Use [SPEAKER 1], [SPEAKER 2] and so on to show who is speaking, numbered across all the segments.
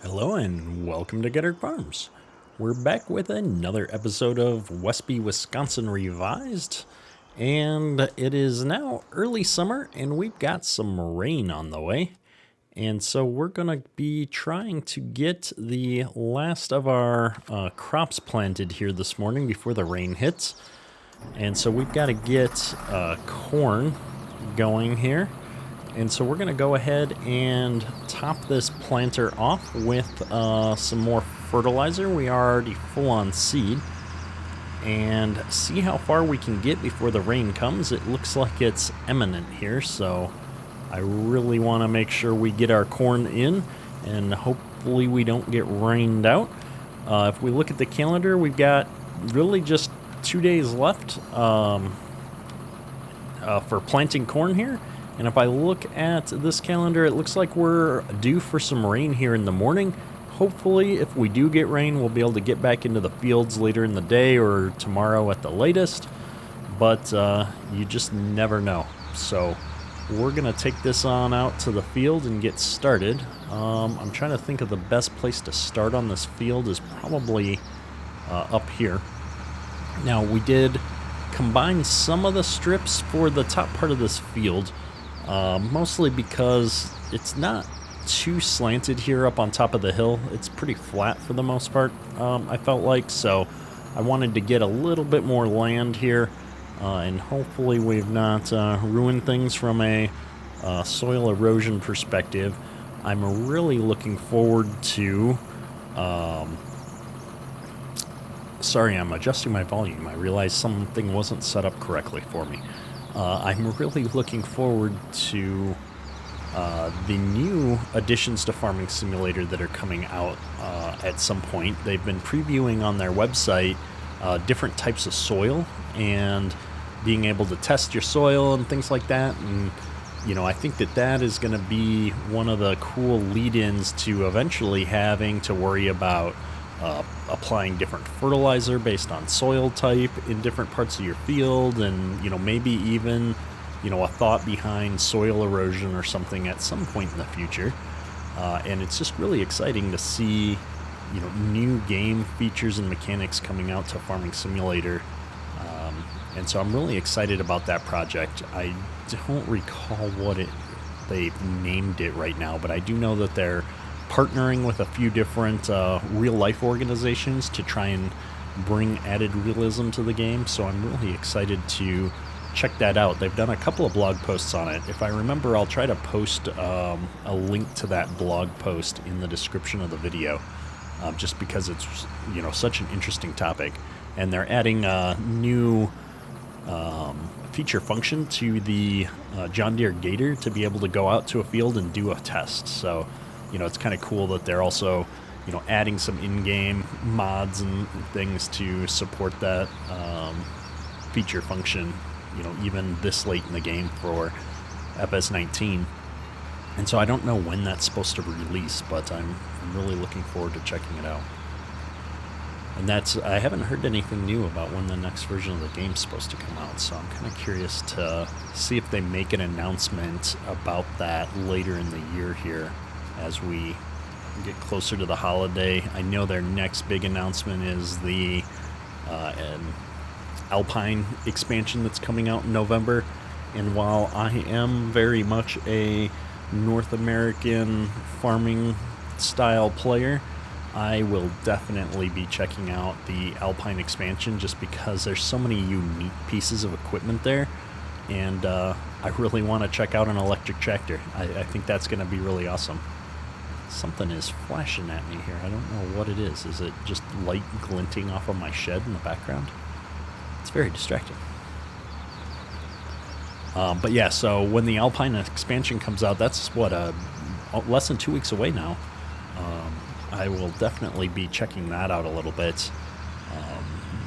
[SPEAKER 1] Hello and welcome to Getter Farms. We're back with another episode of Westby Wisconsin Revised, and it is now early summer and we've got some rain on the way. And so we're going to be trying to get the last of our crops planted here this morning before the rain hits. And so we've got to get corn going here. And so we're going to go ahead and top this planter off with some more fertilizer. We are already full on seed. And see how far we can get before the rain comes. It looks like it's imminent here, so I really want to make sure we get our corn in, and hopefully we don't get rained out. If we look at the calendar, we've got really just 2 days left for planting corn here. And if I look at this calendar, it looks like we're due for some rain here in the morning. Hopefully, if we do get rain, we'll be able to get back into the fields later in the day or tomorrow at the latest. But you just never know. So we're going to take this on out to the field and get started. I'm trying to think of the best place to start on this field is probably up here. Now, we did combine some of the strips for the top part of this field. Mostly because it's not too slanted here up on top of the hill. It's pretty flat for the most part, I felt like. So I wanted to get a little bit more land here, and hopefully we've not ruined things from a soil erosion perspective. I'm really looking forward to... Sorry, I'm adjusting my volume. I realized something wasn't set up correctly for me. I'm really looking forward to the new additions to Farming Simulator that are coming out at some point. They've been previewing on their website different types of soil and being able to test your soil and things like that. And, you know, I think that is going to be one of the cool lead-ins to eventually having to worry about applying different fertilizer based on soil type in different parts of your field, and maybe even a thought behind soil erosion or something at some point in the future. And it's just really exciting to see new game features and mechanics coming out to Farming Simulator, and so I'm really excited about that project. I don't recall what they've named it right now, but I do know that they're partnering with a few different real-life organizations to try and bring added realism to the game, so I'm really excited to check that out. They've done a couple of blog posts on it. If I remember, I'll try to post a link to that blog post in the description of the video, just because it's such an interesting topic. And they're adding a new feature function to the John Deere Gator to be able to go out to a field and do a test. So it's kind of cool that they're also, adding some in-game mods and things to support that feature function, even this late in the game for FS19. And so I don't know when that's supposed to release, but I'm really looking forward to checking it out. And I haven't heard anything new about when the next version of the game's supposed to come out, so I'm kind of curious to see if they make an announcement about that later in the year here as we get closer to the holiday. I know their next big announcement is the Alpine expansion that's coming out in November. And while I am very much a North American farming style player, I will definitely be checking out the Alpine expansion just because there's so many unique pieces of equipment there. And I really want to check out an electric tractor. I think that's going to be really awesome. Something is flashing at me here. I don't know what it is. Is it just light glinting off of my shed in the background? It's very distracting. But yeah, so when the Alpine expansion comes out, that's less than 2 weeks away now. I will definitely be checking that out a little bit,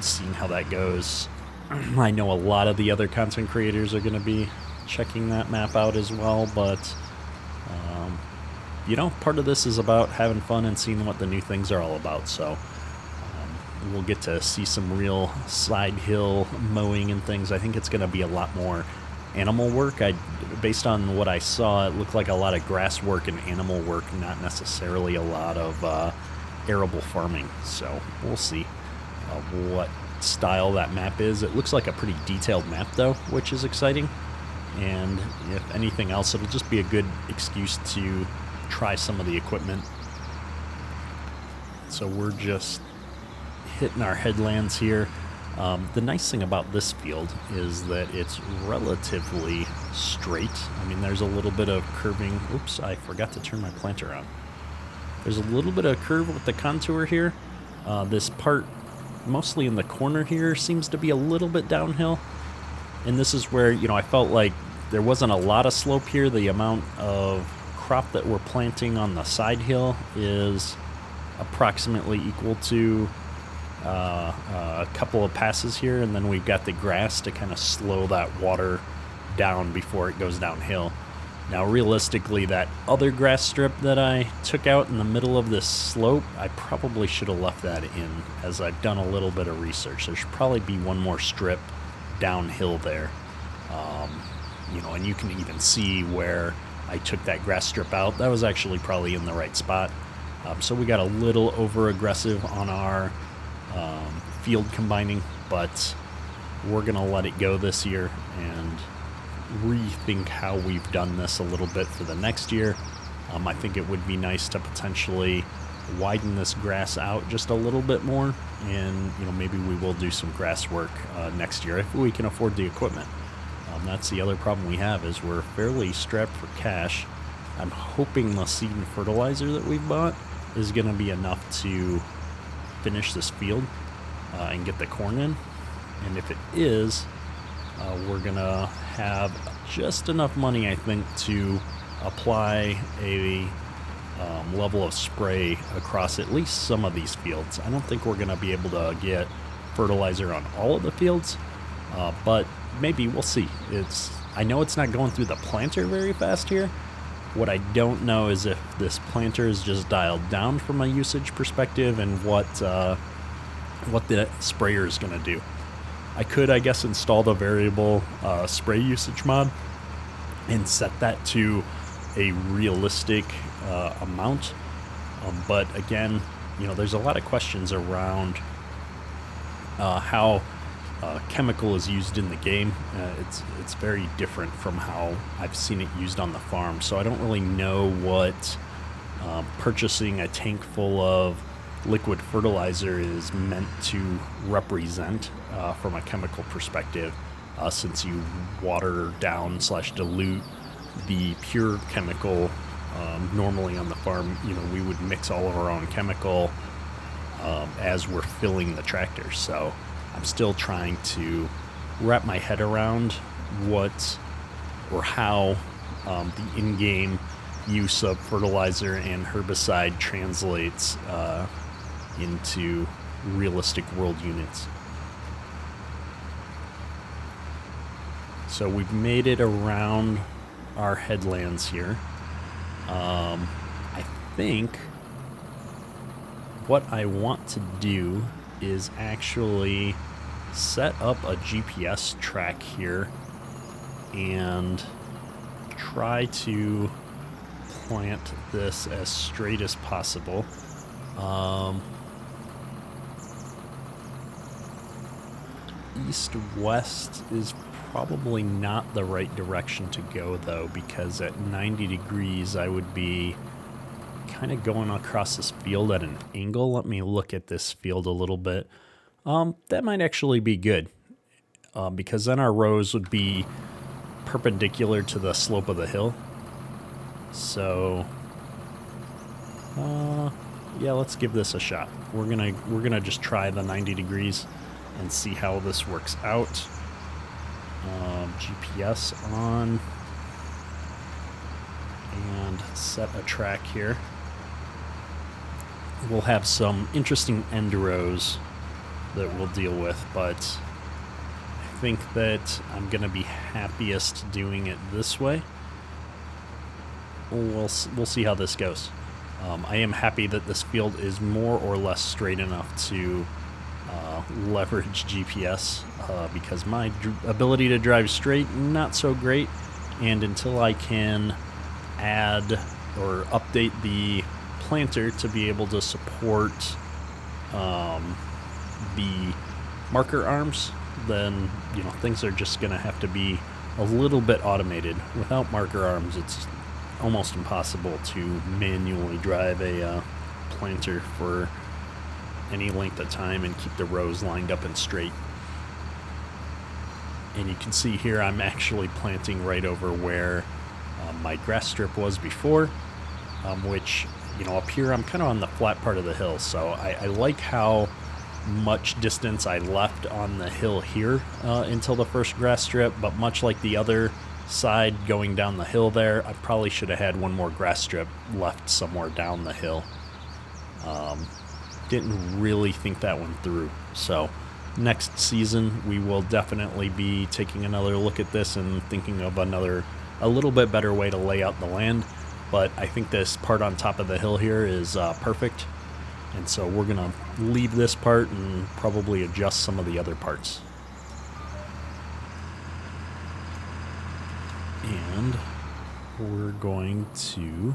[SPEAKER 1] seeing how that goes. I know a lot of the other content creators are going to be checking that map out as well, but part of this is about having fun and seeing what the new things are all about. So we'll get to see some real side hill mowing and things. I think it's going to be a lot more animal work. Based on what I saw, it looked like a lot of grass work and animal work, not necessarily a lot of arable farming. So we'll see what style that map is. It looks like a pretty detailed map though, which is exciting. And if anything else, it'll just be a good excuse to try some of the equipment. So we're just hitting our headlands here. The nice thing about this field is that it's relatively straight. I mean, there's a little bit of curving. Oops, I forgot to turn my planter on. There's a little bit of curve with the contour here. This part, mostly in the corner here, seems to be a little bit downhill. And this is where, I felt like there wasn't a lot of slope here. The amount of crop that we're planting on the side hill is approximately equal to a couple of passes here, and then we've got the grass to kind of slow that water down before it goes downhill. Now realistically, that other grass strip that I took out in the middle of this slope, I probably should have left that in, as I've done a little bit of research. There should probably be one more strip downhill there. And you can even see where I took that grass strip out. That was actually probably in the right spot. So we got a little over aggressive on our field combining, but we're gonna let it go this year and rethink how we've done this a little bit for the next year. I think it would be nice to potentially widen this grass out just a little bit more, and maybe we will do some grass work next year if we can afford the equipment. That's the other problem we have, is we're fairly strapped for cash. I'm hoping the seed and fertilizer that we've bought is going to be enough to finish this field and get the corn in. And if it is, we're going to have just enough money, I think, to apply a level of spray across at least some of these fields. I don't think we're going to be able to get fertilizer on all of the fields, but maybe we'll see. I know it's not going through the planter very fast here. What I don't know is if this planter is just dialed down from a usage perspective, and what the sprayer is going to do. I could, I guess, install the variable spray usage mod and set that to a realistic amount. But again, there's a lot of questions around how chemical is used in the game. It's very different from how I've seen it used on the farm. So I don't really know what purchasing a tank full of liquid fertilizer is meant to represent from a chemical perspective, since you water down / dilute the pure chemical. Normally on the farm, we would mix all of our own chemical as we're filling the tractor. So I'm still trying to wrap my head around what or how the in-game use of fertilizer and herbicide translates into realistic world units. So we've made it around our headlands here. I think what I want to do is actually set up a GPS track here and try to plant this as straight as possible. East-west is probably not the right direction to go, though, because at 90 degrees I would be kind of going across this field at an angle. Let me look at this field a little bit. That might actually be good, because then our rows would be perpendicular to the slope of the hill. So yeah, let's give this a shot. We're gonna just try the 90 degrees and see how this works out. GPS on, and set a track here. We'll have some interesting end rows that we'll deal with, but I think that I'm going to be happiest doing it this way. We'll see how this goes. I am happy that this field is more or less straight enough to leverage GPS because my ability to drive straight, not so great. And until I can add or update the planter to be able to support the marker arms, then things are just going to have to be a little bit automated. Without marker arms, it's almost impossible to manually drive a planter for any length of time and keep the rows lined up and straight. And you can see here I'm actually planting right over where my grass strip was before, which up here I'm kind of on the flat part of the hill, so I like how much distance I left on the hill here until the first grass strip, but much like the other side going down the hill there, I probably should have had one more grass strip left somewhere down the hill. Didn't really think that one through. So next season we will definitely be taking another look at this and thinking of a little bit better way to lay out the land. But I think this part on top of the hill here is perfect. And so we're going to leave this part and probably adjust some of the other parts. And we're going to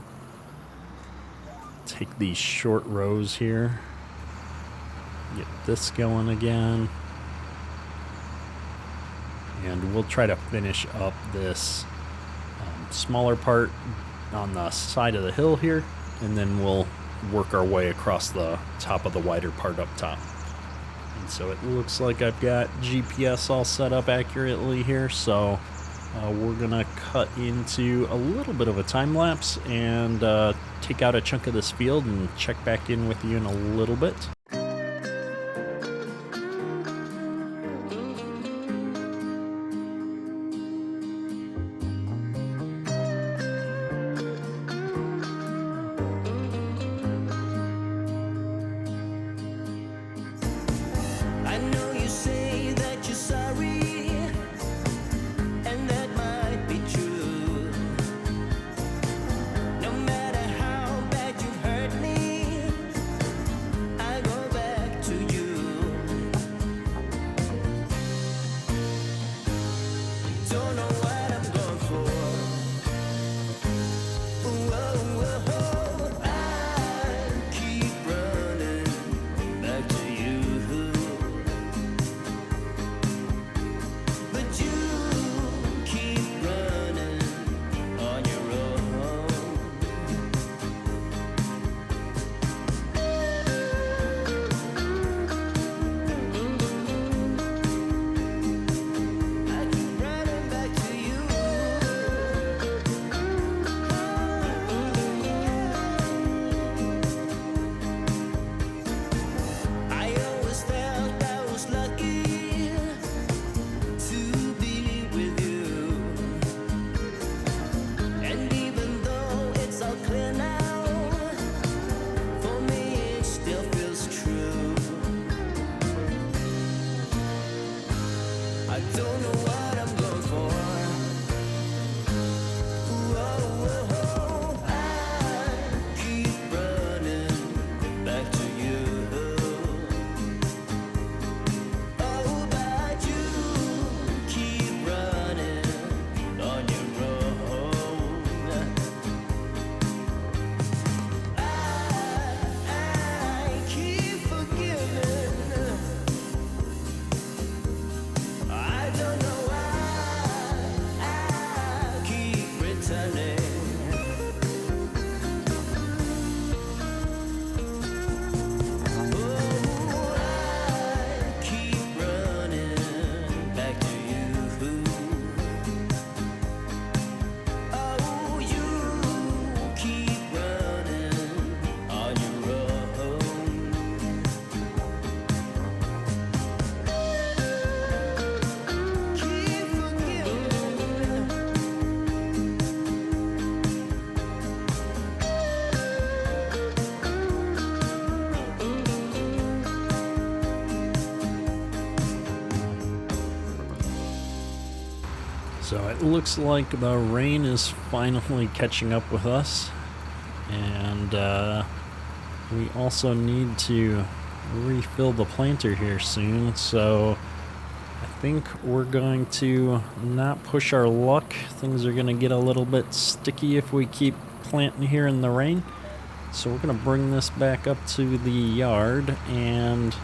[SPEAKER 1] take these short rows here, get this going again, and we'll try to finish up this smaller part on the side of the hill here, and then we'll work our way across the top of the wider part up top. And so it looks like I've got GPS all set up accurately here, so we're gonna cut into a little bit of a time lapse and take out a chunk of this field and check back in with you in a little bit. So it looks like the rain is finally catching up with us, and we also need to refill the planter here soon, so I think we're going to not push our luck. Things are going to get a little bit sticky if we keep planting here in the rain. So we're going to bring this back up to the yard and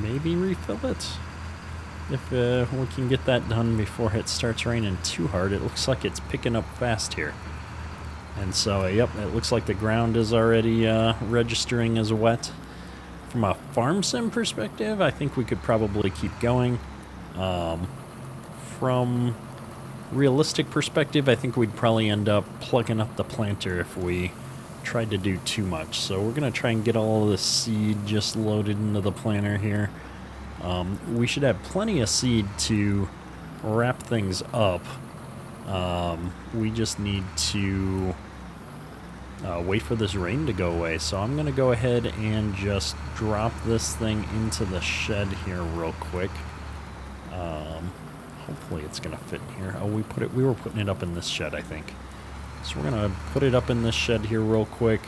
[SPEAKER 1] maybe refill it. If we can get that done before it starts raining too hard. It looks like it's picking up fast here. And so, yep, it looks like the ground is already registering as wet. From a farm sim perspective, I think we could probably keep going. From realistic perspective, I think we'd probably end up plugging up the planter if we tried to do too much. So we're going to try and get all of the seed just loaded into the planter here. We should have plenty of seed to wrap things up. We just need to wait for this rain to go away. So I'm going to go ahead and just drop this thing into the shed here real quick. Hopefully it's going to fit in here. Oh, we were putting it up in this shed, I think. So we're going to put it up in this shed here real quick,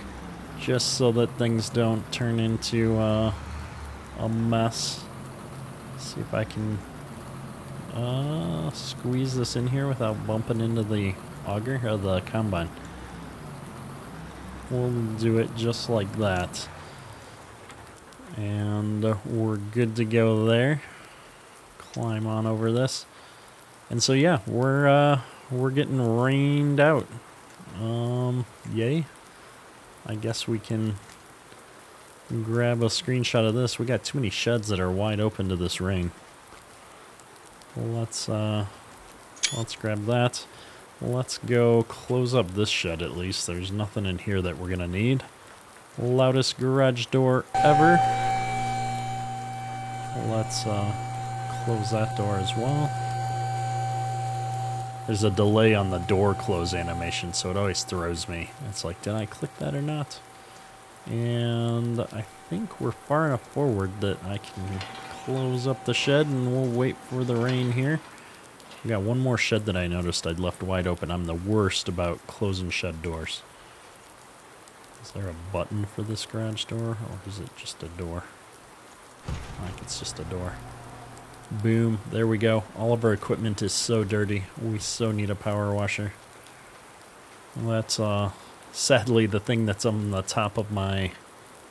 [SPEAKER 1] just so that things don't turn into a mess. See if I can squeeze this in here without bumping into the auger or the combine. We'll do it just like that. And we're good to go there. Climb on over this. And so yeah, we're getting rained out. Yay. I guess we can grab a screenshot of this. We got too many sheds that are wide open to this rain. Let's grab that. Let's go close up this shed at least. There's nothing in here that we're gonna need. Loudest garage door ever. Let's close that door as well. There's a delay on the door close animation, so it always throws me. It's like, did I click that or not? And I think we're far enough forward that I can close up the shed and we'll wait for the rain here. We got one more shed that I noticed I'd left wide open. I'm the worst about closing shed doors. Is there a button for this garage door, or is it just a door? I think it's just a door. Boom, there we go. All of our equipment is so dirty. We so need a power washer. That's sadly the thing that's on the top of my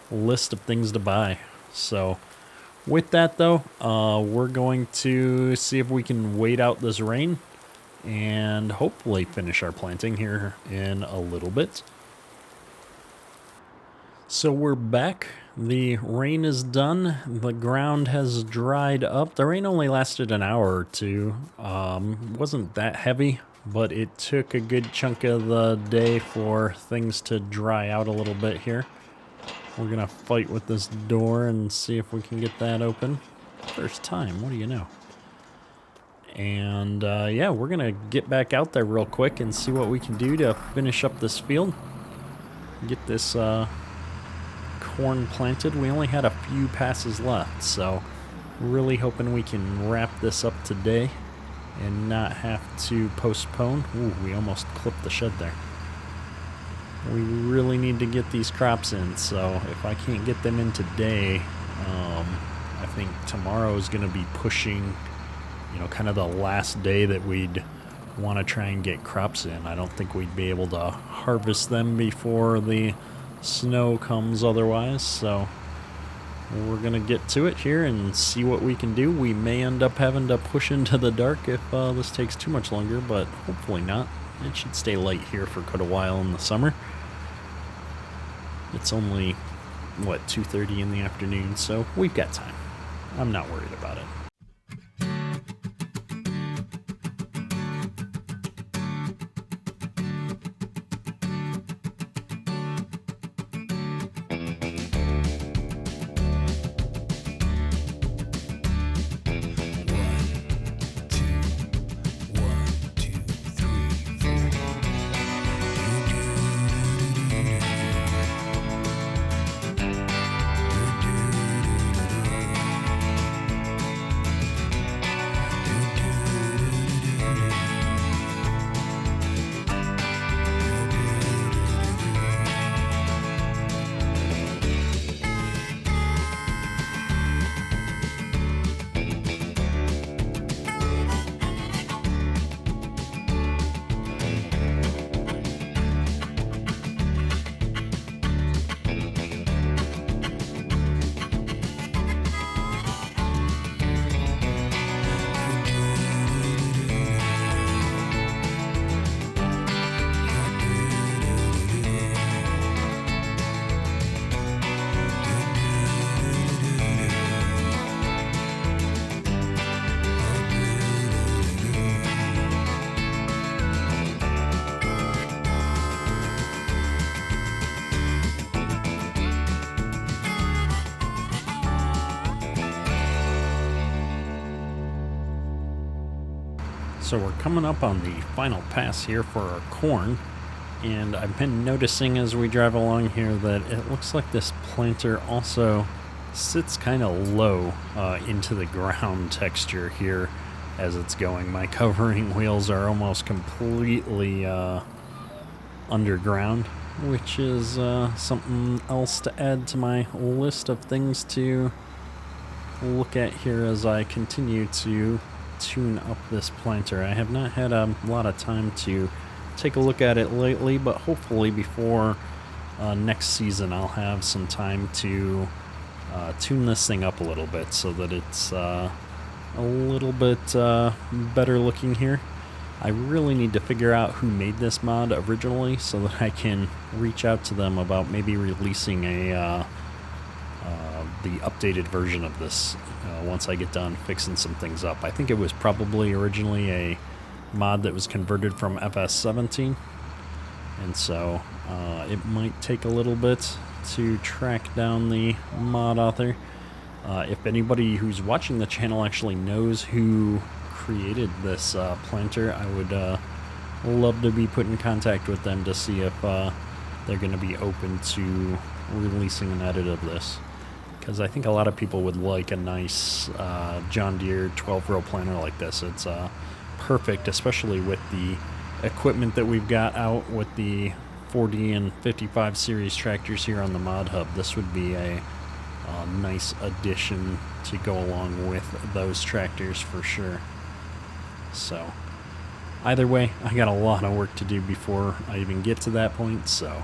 [SPEAKER 1] list of things to buy. So with that though, we're going to see if we can wait out this rain and hopefully finish our planting here in a little bit. So we're back. The rain is done. The ground has dried up. The rain only lasted an hour or two. Wasn't that heavy, but it took a good chunk of the day for things to dry out a little bit here. We're gonna fight with this door and see if we can get that open. First time, what do you know? And yeah, we're gonna get back out there real quick and see what we can do to finish up this field. Get this corn planted. We only had a few passes left, so really hoping we can wrap this up today and not have to postpone. Ooh, we almost clipped the shed there. We really need to get these crops in, so if I can't get them in today, I think tomorrow is going to be pushing, you know, kind of the last day that we'd want to try and get crops in. I don't think we'd be able to harvest them before the snow comes otherwise, so we're gonna get to it here and see what we can do. We may end up having to push into the dark if this takes too much longer, but hopefully not. It should stay light here for quite a while in the summer. It's only, what, 2:30 in the afternoon, so we've got time. I'm not worried about it. So we're coming up on the final pass here for our corn, and I've been noticing as we drive along here that it looks like this planter also sits kind of low into the ground texture here as it's going. My covering wheels are almost completely underground, which is something else to add to my list of things to look at here as I continue to tune up this planter. I have not had a lot of time to take a look at it lately, but hopefully before next season I'll have some time to tune this thing up a little bit so that it's a little bit better looking here. I really need to figure out who made this mod originally so that I can reach out to them about maybe releasing the updated version of this once I get done fixing some things up. I think it was probably originally a mod that was converted from FS17, and so it might take a little bit to track down the mod author. If anybody who's watching the channel actually knows who created this planter, I would love to be put in contact with them to see if they're going to be open to releasing an edit of this, because I think a lot of people would like a nice John Deere 12-row planter like this. It's perfect, especially with the equipment that we've got out with the 40 and 55 series tractors here on the mod hub. This would be a nice addition to go along with those tractors for sure. So either way, I got a lot of work to do before I even get to that point. So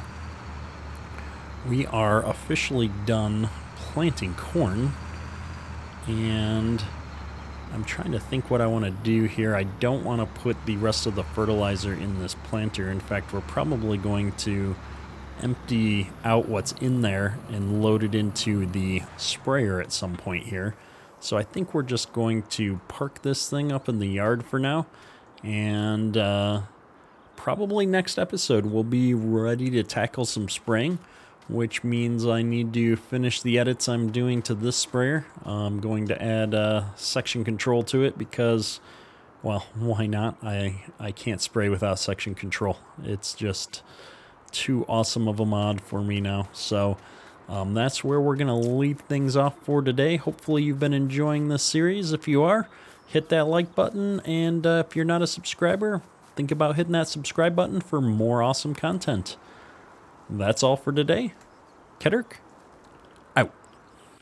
[SPEAKER 1] we are officially done planting corn, and I'm trying to think what I want to do here. I don't want to put the rest of the fertilizer in this planter. In fact, we're probably going to empty out what's in there and load it into the sprayer at some point here. So I think we're just going to park this thing up in the yard for now, and probably next episode we'll be ready to tackle some spraying, which means I need to finish the edits I'm doing to this sprayer. I'm going to add section control to it because, well, why not? I can't spray without section control. It's just too awesome of a mod for me now. So that's where we're going to leave things off for today. Hopefully you've been enjoying this series. If you are, hit that like button, and if you're not a subscriber, think about hitting that subscribe button for more awesome content. That's all for today. Kedurk.